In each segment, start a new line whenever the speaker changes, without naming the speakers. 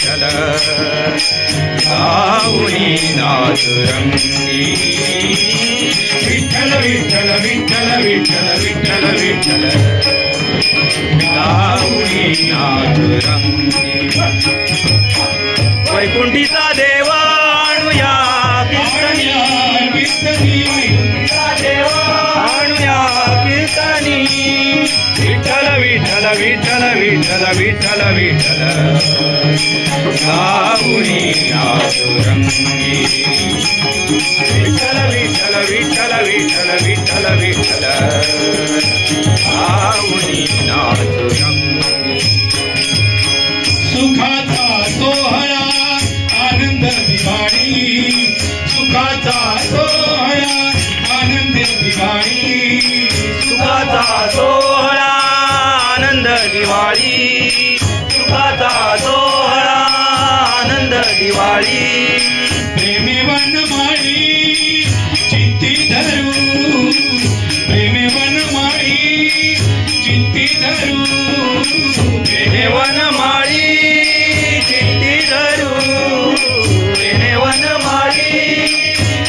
विठ्ठल गाऊनी नादुरंगी विठ्ठल विठ्ठल विठ्ठल विठ्ठल विठ्ठल विठ्ठल गाऊनी नादुरंगी वैकुंठीचा देवा आणूया कीर्तनी वैकुंठीचा देवा आणूया कीर्तनी विठ्ठल विठ्ठल विठ्ठल विठ्ठल विठ्ठल विठ्ठल गाऊनी नादुरंगी विठ्ठल विठ्ठल विठ्ठल विठ्ठल विठ्ठल विठ्ठल गाऊनी नादुरंगी
सुखाचा सोहळा आनंद दिवाळी सुखाचा सोहळा आनंद दिवाळी
सुखाचा सोहळा आनंद दिवाळी सुखाचा सोहळा आनंद दिवाळी
प्रेमे वनमाळी चित्ती धरू प्रेमे वनमाळी चित्ती धरू
प्रेमे वनमाळी चित्ती धरू प्रेमे वनमाळी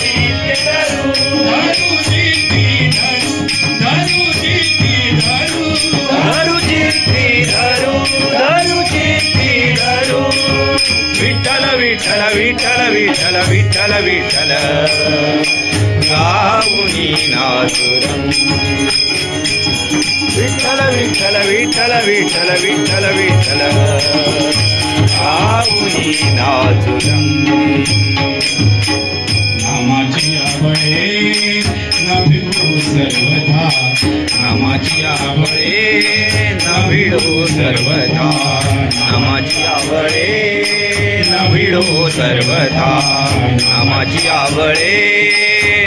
चित्ती धरू
धरू चित्ती धरू धरू चित्ती धरू
धरू चित्ती धरू धरू चित्ती धरू विठ्ठल विठ्ठल विठ्ठल विठ्ठल विठ्ठल विठ्ठल गाऊनी नादुरंगी विठ्ठल विठ्ठल विठ्ठल विठ्ठल विठ्ठल विठ्ठल गाऊनी नादुरंगी
नामाची आवळे न भिडू सर्वथा
नामाची आवळे न भिडो सर्वथा नामाची आवळे न भिडो सर्वथा नामाची आवळे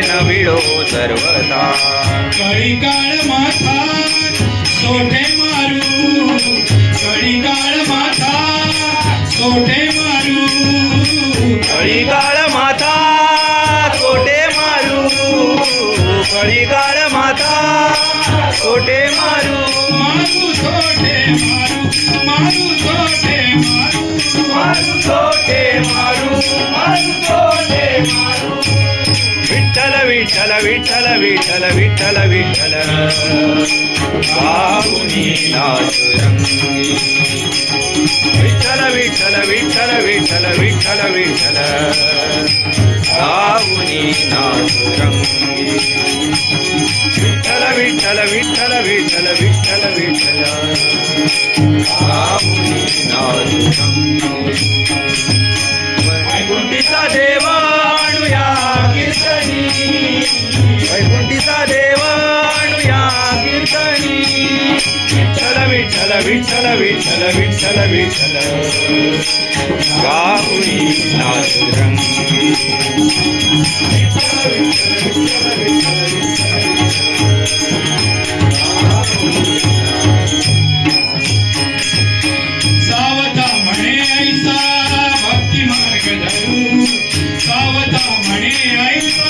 न भिडो सर्वथा
कळी काळ माथा सोठे मारू कळी काळ माथा सोठे मारू
कळी काळ माता कोटे मारू कळी काळ माता कोटे मारू
मारू सोठे मारू मारू सोठे मारू
मारू कोटे मारू मारू कोटे मारू विठ्ठल विठ्ठल विठ्ठल विठ्ठल विठ्ठल विठ्ठल गाऊनी नादुरंगी विठ्ठल विठ्ठल विठ्ठल विठ्ठल विठ्ठल विठ्ठल गाऊनी नादुरंगी विठ्ठल विठ्ठल विठ्ठल विठ्ठल विठ्ठल विठ्ठल गाऊनी नादुरंगी वैकुंठीचा देवा आणूया कीर्तनी वैकुंठीचा देवा आणूया कीर्तनी विठ्ठल विठ्ठल विठ्ठल विठ्ठल विठ्ठल विठ्ठल गाऊनी नादुरंगी विठ्ठल विठ्ठल विठ्ठल
सावता म्हणे ऐसा भक्ती मार्ग धरू सावता म्हणे ऐसा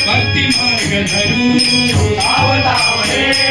भक्ती मार्ग धरू
सावता म्हणे